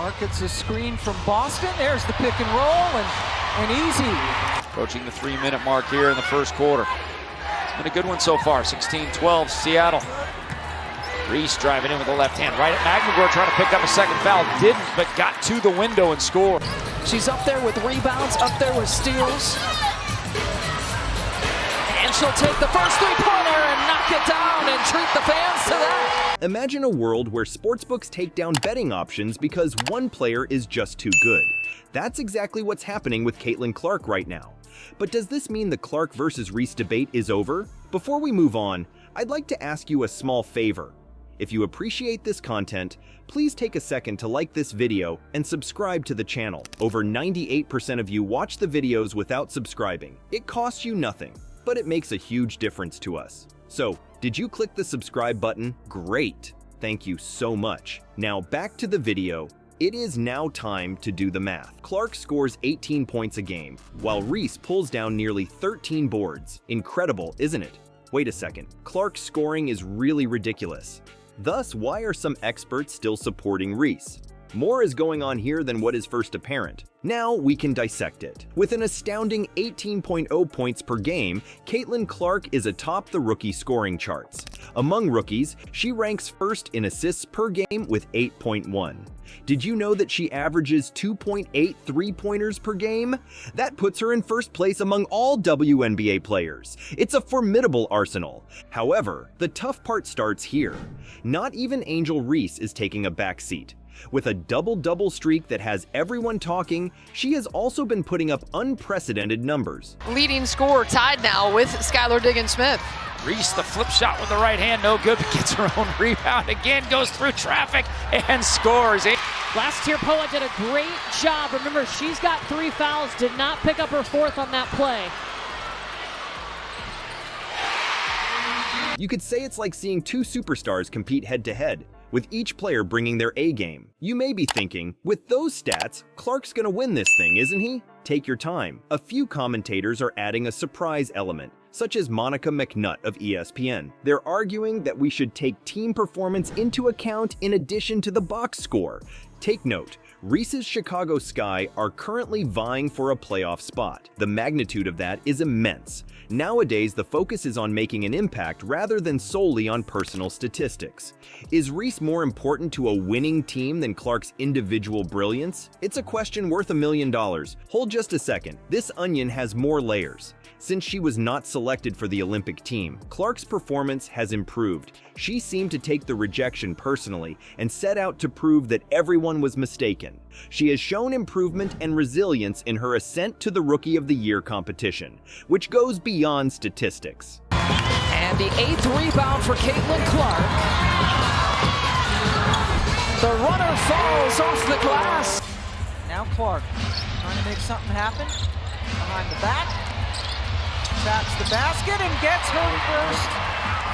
Clark gets a screen from Boston. There's the pick and roll, and easy. Approaching the 3-minute mark here in the first quarter. It's been a good one so far. 16-12 Seattle. Reese driving in with the left hand. Right at McNamara, trying to pick up a second foul. Didn't, but got to the window and scored. She's up there with rebounds, up there with steals. And she'll take the first three-pointer and knock it down and treat the fans to that. Imagine a world where sportsbooks take down betting options because one player is just too good. That's exactly what's happening with Caitlin Clark right now. But does this mean the Clark versus Reese debate is over? Before we move on, I'd like to ask you a small favor. If you appreciate this content, please take a second to like this video and subscribe to the channel. Over 98% of you watch the videos without subscribing. It costs you nothing, but it makes a huge difference to us. So, did you click the subscribe button? Great! Thank you so much. Now back to the video. It is now time to do the math. Clark scores 18 points a game, while Reese pulls down nearly 13 boards. Incredible, isn't it? Wait a second, Clark's scoring is really ridiculous. Thus, why are some experts still supporting Reese? More is going on here than what is first apparent. Now we can dissect it. With an astounding 18.0 points per game, Caitlin Clark is atop the rookie scoring charts. Among rookies, she ranks first in assists per game with 8.1. Did you know that she averages 2.8 three-pointers per game? That puts her in first place among all WNBA players. It's a formidable arsenal. However, the tough part starts here. Not even Angel Reese is taking a backseat. With a double-double streak that has everyone talking, she has also been putting up unprecedented numbers. Leading scorer tied now with Skylar Diggins-Smith. Reese, the flip shot with the right hand, no good, but gets her own rebound again, goes through traffic and scores. Last year, Poa did a great job. Remember, she's got 3 fouls, did not pick up her 4th on that play. You could say it's like seeing two superstars compete head-to-head, with each player bringing their A-game. You may be thinking, with those stats, Clark's gonna win this thing, isn't he? Take your time. A few commentators are adding a surprise element, such as Monica McNutt of ESPN. They're arguing that we should take team performance into account in addition to the box score. Take note, Reese's Chicago Sky are currently vying for a playoff spot. The magnitude of that is immense. Nowadays, the focus is on making an impact rather than solely on personal statistics. Is Reese more important to a winning team than Clark's individual brilliance? It's a question worth $1 million. Hold just a second. This onion has more layers. Since she was not selected for the Olympic team, Clark's performance has improved. She seemed to take the rejection personally and set out to prove that everyone was mistaken. She has shown improvement and resilience in her ascent to the Rookie of the Year competition, which goes beyond statistics. And the 8th rebound for Caitlin Clark. The runner falls off the glass. Now Clark trying to make something happen. Behind the back. Taps the basket and gets her first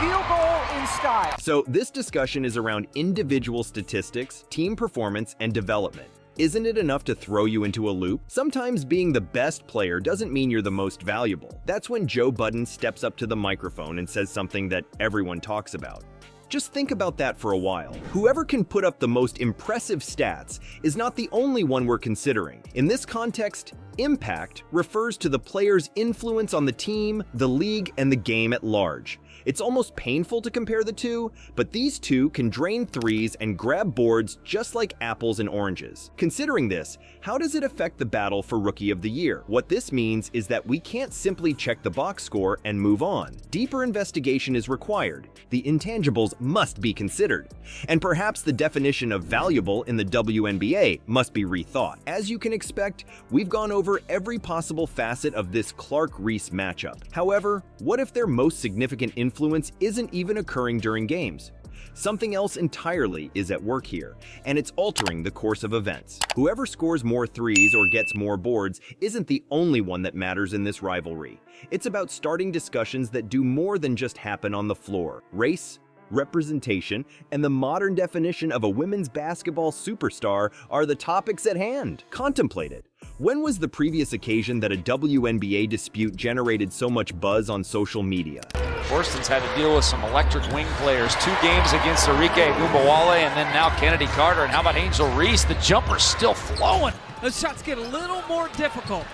field goal in style. So this discussion is around individual statistics, team performance, and development. Isn't it enough to throw you into a loop? Sometimes being the best player doesn't mean you're the most valuable. That's when Joe Budden steps up to the microphone and says something that everyone talks about. Just think about that for a while. Whoever can put up the most impressive stats is not the only one we're considering. In this context, impact refers to the player's influence on the team, the league, and the game at large. It's almost painful to compare the two, but these two can drain threes and grab boards just like apples and oranges. Considering this, how does it affect the battle for Rookie of the Year? What this means is that we can't simply check the box score and move on. Deeper investigation is required. The intangibles must be considered. And perhaps the definition of valuable in the WNBA must be rethought. As you can expect, we've gone over every possible facet of this Clark-Reese matchup. However, what if their most significant influence isn't even occurring during games? Something else entirely is at work here, and it's altering the course of events. Whoever scores more threes or gets more boards isn't the only one that matters in this rivalry. It's about starting discussions that do more than just happen on the floor. Race, representation, and the modern definition of a women's basketball superstar are the topics at hand. Contemplate it. When was the previous occasion that a WNBA dispute generated so much buzz on social media? Forston's had to deal with some electric wing players. 2 games against Arike Gumbawale and then now Kennedy Carter. And how about Angel Reese? The jumper's still flowing. Those shots get a little more difficult.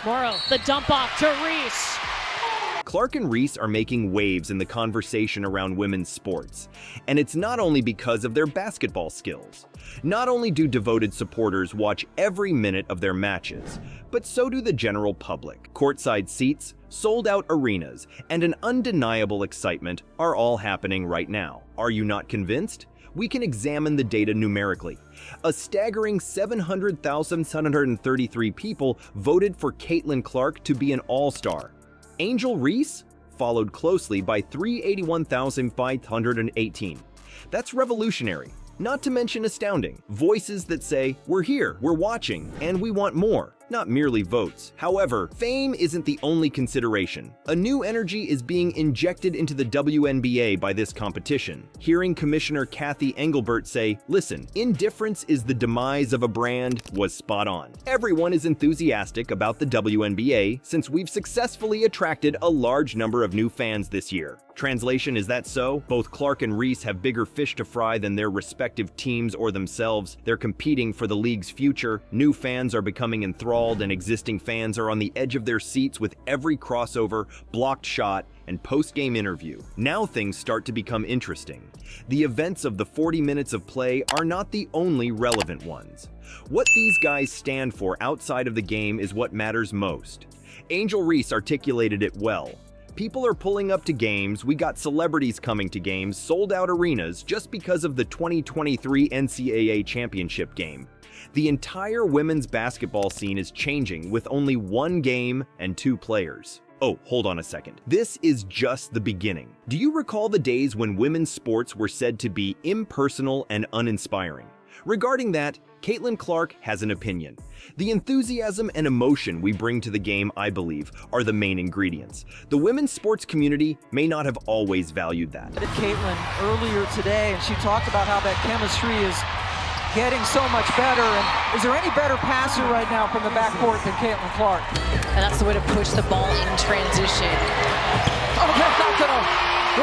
Morrow, the dump off to Reese. Clark and Reese are making waves in the conversation around women's sports. And it's not only because of their basketball skills. Not only do devoted supporters watch every minute of their matches, but so do the general public. Courtside seats, sold-out arenas, and an undeniable excitement are all happening right now. Are you not convinced? We can examine the data numerically. A staggering 700,733 people voted for Caitlin Clark to be an all-star. Angel Reese followed closely by 381,518. That's revolutionary, not to mention astounding. Voices that say, we're here, we're watching, and we want more. Not merely votes. However, fame isn't the only consideration. A new energy is being injected into the WNBA by this competition. Hearing Commissioner Kathy Engelbert say, listen, indifference is the demise of a brand was spot on. Everyone is enthusiastic about the WNBA since we've successfully attracted a large number of new fans this year. Translation, is that so? Both Clark and Reese have bigger fish to fry than their respective teams or themselves. They're competing for the league's future. New fans are becoming enthralled and existing fans are on the edge of their seats with every crossover, blocked shot, and post-game interview. Now things start to become interesting. The events of the 40 minutes of play are not the only relevant ones. What these guys stand for outside of the game is what matters most. Angel Reese articulated it well. People are pulling up to games, we got celebrities coming to games, sold-out arenas just because of the 2023 NCAA championship game. The entire women's basketball scene is changing with only 1 game and 2 players. Oh, hold on a second. This is just the beginning. Do you recall the days when women's sports were said to be impersonal and uninspiring? Regarding that, Caitlin Clark has an opinion. The enthusiasm and emotion we bring to the game, I believe, are the main ingredients. The women's sports community may not have always valued that. Caitlin earlier today, and she talked about how that chemistry is getting so much better. And is there any better passer right now from the backcourt than Caitlin Clark? And that's the way to push the ball in transition. Oh, that's not gonna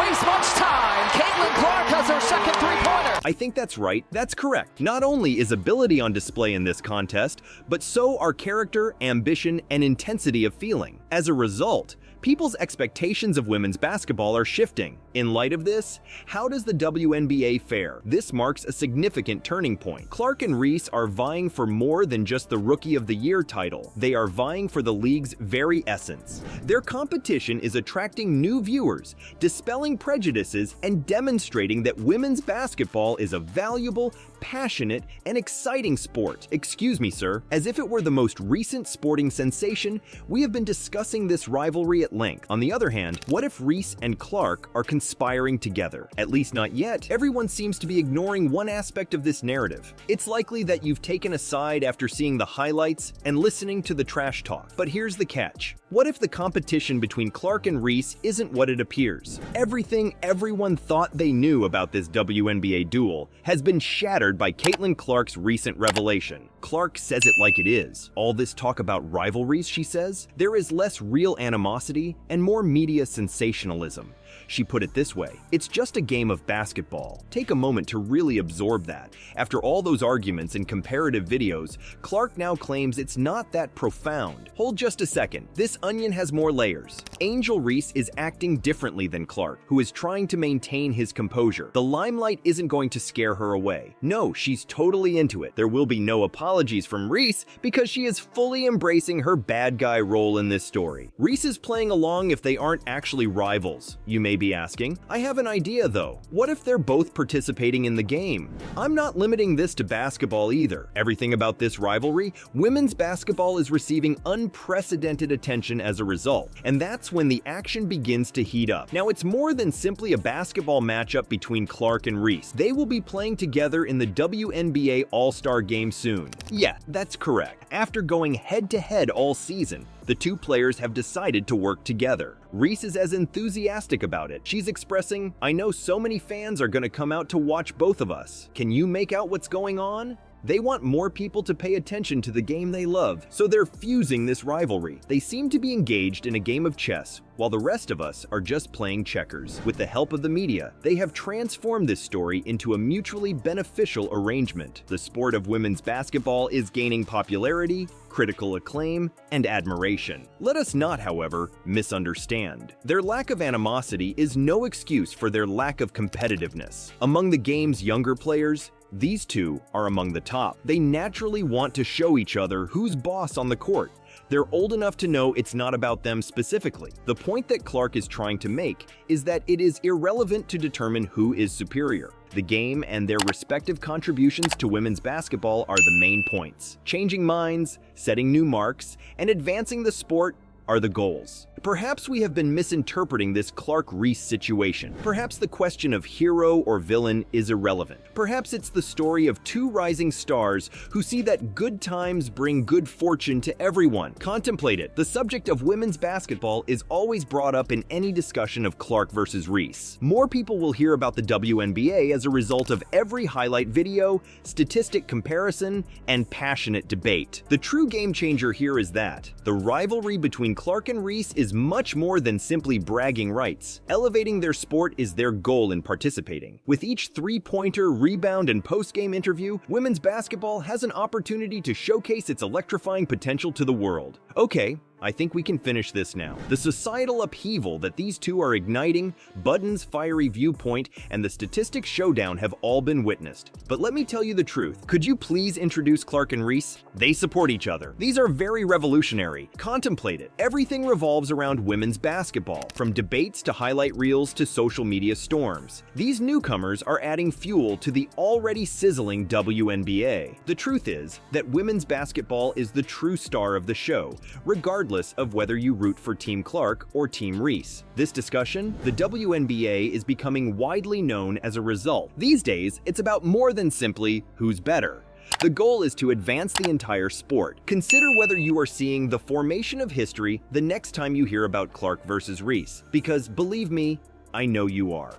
waste much time. Caitlin Clark has her second three-pointer. I think that's right. That's correct. Not only is ability on display in this contest, but so are character, ambition, and intensity of feeling. As a result, people's expectations of women's basketball are shifting. In light of this, how does the WNBA fare? This marks a significant turning point. Clark and Reese are vying for more than just the Rookie of the Year title. They are vying for the league's very essence. Their competition is attracting new viewers, dispelling prejudices, and demonstrating that women's basketball is a valuable, passionate, and exciting sport. Excuse me, sir. As if it were the most recent sporting sensation, we have been discussing this rivalry at length. On the other hand, what if Reese and Clark are conspiring together? At least not yet. Everyone seems to be ignoring one aspect of this narrative. It's likely that you've taken a side after seeing the highlights and listening to the trash talk. But here's the catch. What if the competition between Clark and Reese isn't what it appears? Everything everyone thought they knew about this WNBA duel has been shattered by Caitlin Clark's recent revelation. Clark says it like it is. All this talk about rivalries, she says, there is less real animosity and more media sensationalism. She put it this way, it's just a game of basketball. Take a moment to really absorb that. After all those arguments and comparative videos, Clark now claims it's not that profound. Hold just a second, this onion has more layers. Angel Reese is acting differently than Clark, who is trying to maintain his composure. The limelight isn't going to scare her away. No, she's totally into it. There will be no apologies from Reese because she is fully embracing her bad guy role in this story. Reese is playing along if they aren't actually rivals, you may be asking. I have an idea though. What if they're both participating in the game? I'm not limiting this to basketball either. Everything about this rivalry, women's basketball is receiving unprecedented attention as a result, and that's when the action begins to heat up. Now it's more than simply a basketball matchup between Clark and Reese. They will be playing together in the WNBA All-Star Game soon. Yeah, that's correct. After going head-to-head all season, the two players have decided to work together. Reese is as enthusiastic about it. She's expressing, I know so many fans are gonna come out to watch both of us. Can you make out what's going on? They want more people to pay attention to the game they love, so they're fusing this rivalry. They seem to be engaged in a game of chess, while the rest of us are just playing checkers. With the help of the media, they have transformed this story into a mutually beneficial arrangement. The sport of women's basketball is gaining popularity, critical acclaim, and admiration. Let us not, however, misunderstand. Their lack of animosity is no excuse for their lack of competitiveness. Among the game's younger players, these two are among the top. They naturally want to show each other who's boss on the court. They're old enough to know it's not about them specifically. The point that Clark is trying to make is that it is irrelevant to determine who is superior. The game and their respective contributions to women's basketball are the main points. Changing minds, setting new marks, and advancing the sport are the goals. Perhaps we have been misinterpreting this Clark-Reese situation. Perhaps the question of hero or villain is irrelevant. Perhaps it's the story of two rising stars who see that good times bring good fortune to everyone. Contemplate it. The subject of women's basketball is always brought up in any discussion of Clark versus Reese. More people will hear about the WNBA as a result of every highlight video, statistic comparison, and passionate debate. The true game changer here is that the rivalry between Clark and Reese is much more than simply bragging rights. Elevating their sport is their goal in participating. With each three-pointer, rebound, and post-game interview, women's basketball has an opportunity to showcase its electrifying potential to the world. Okay, I think we can finish this now. The societal upheaval that these two are igniting, Budden's fiery viewpoint, and the statistics showdown have all been witnessed. But let me tell you the truth. Could you please introduce Clark and Reese? They support each other. These are very revolutionary. Contemplate it. Everything revolves around women's basketball, from debates to highlight reels to social media storms. These newcomers are adding fuel to the already sizzling WNBA. The truth is that women's basketball is the true star of the show, regardless of whether you root for Team Clark or Team Reese. This discussion, the WNBA, is becoming widely known as a result. These days, it's about more than simply who's better. The goal is to advance the entire sport. Consider whether you are seeing the formation of history the next time you hear about Clark versus Reese, because believe me, I know you are.